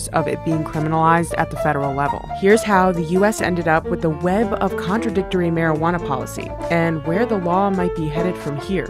of it being criminalized at the federal level. Here's how the U.S. ended up with the web of contradictory marijuana policy and where the law might be headed from here.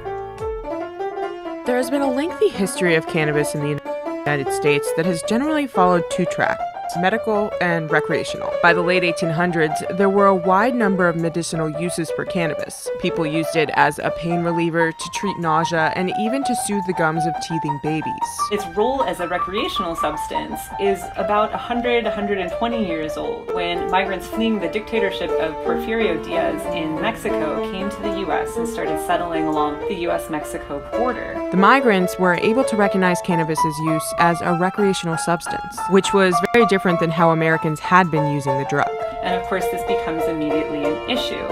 There has been a lengthy history of cannabis in the United States that has generally followed two tracks: medical and recreational. By the late 1800s, there were a wide number of medicinal uses for cannabis. People used it as a pain reliever, to treat nausea, and even to soothe the gums of teething babies. Its role as a recreational substance is about 120 years old, when migrants fleeing the dictatorship of Porfirio Diaz in Mexico came to the U.S. and started settling along the U.S.-Mexico border. The migrants were able to recognize cannabis's use as a recreational substance, which was very different than how Americans had been using the drug. And of course, this becomes immediately an issue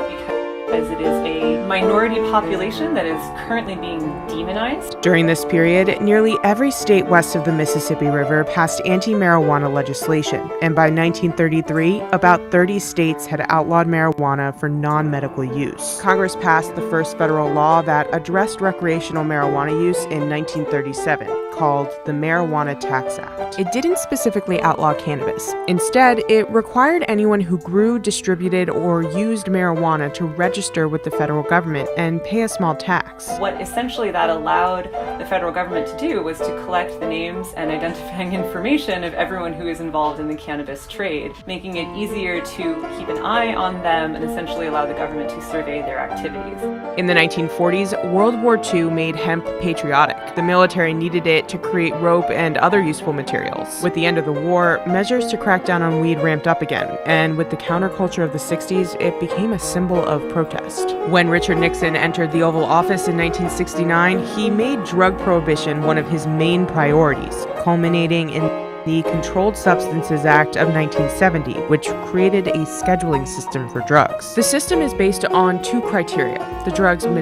because it is a minority population that is currently being demonized. During this period, nearly every state west of the Mississippi River passed anti-marijuana legislation, and by 1933, about 30 states had outlawed marijuana for non-medical use. Congress passed the first federal law that addressed recreational marijuana use in 1937, called the Marijuana Tax Act. It didn't specifically outlaw cannabis. Instead, it required anyone who grew, distributed, or used marijuana to register with the federal government and pay a small tax. What essentially that allowed the federal government to do was to collect the names and identifying information of everyone who is involved in the cannabis trade, making it easier to keep an eye on them and essentially allow the government to survey their activities. In the 1940s, World War II made hemp patriotic. The military needed it to create rope and other useful materials. With the end of the war, measures to crack down on weed ramped up again, and with the counterculture of the 60s, it became a symbol of protest. When Richard Nixon entered the Oval Office in 1969, he made drug prohibition one of his main priorities, culminating in the Controlled Substances Act of 1970, which created a scheduling system for drugs. The system is based on two criteria: the drug's medicinal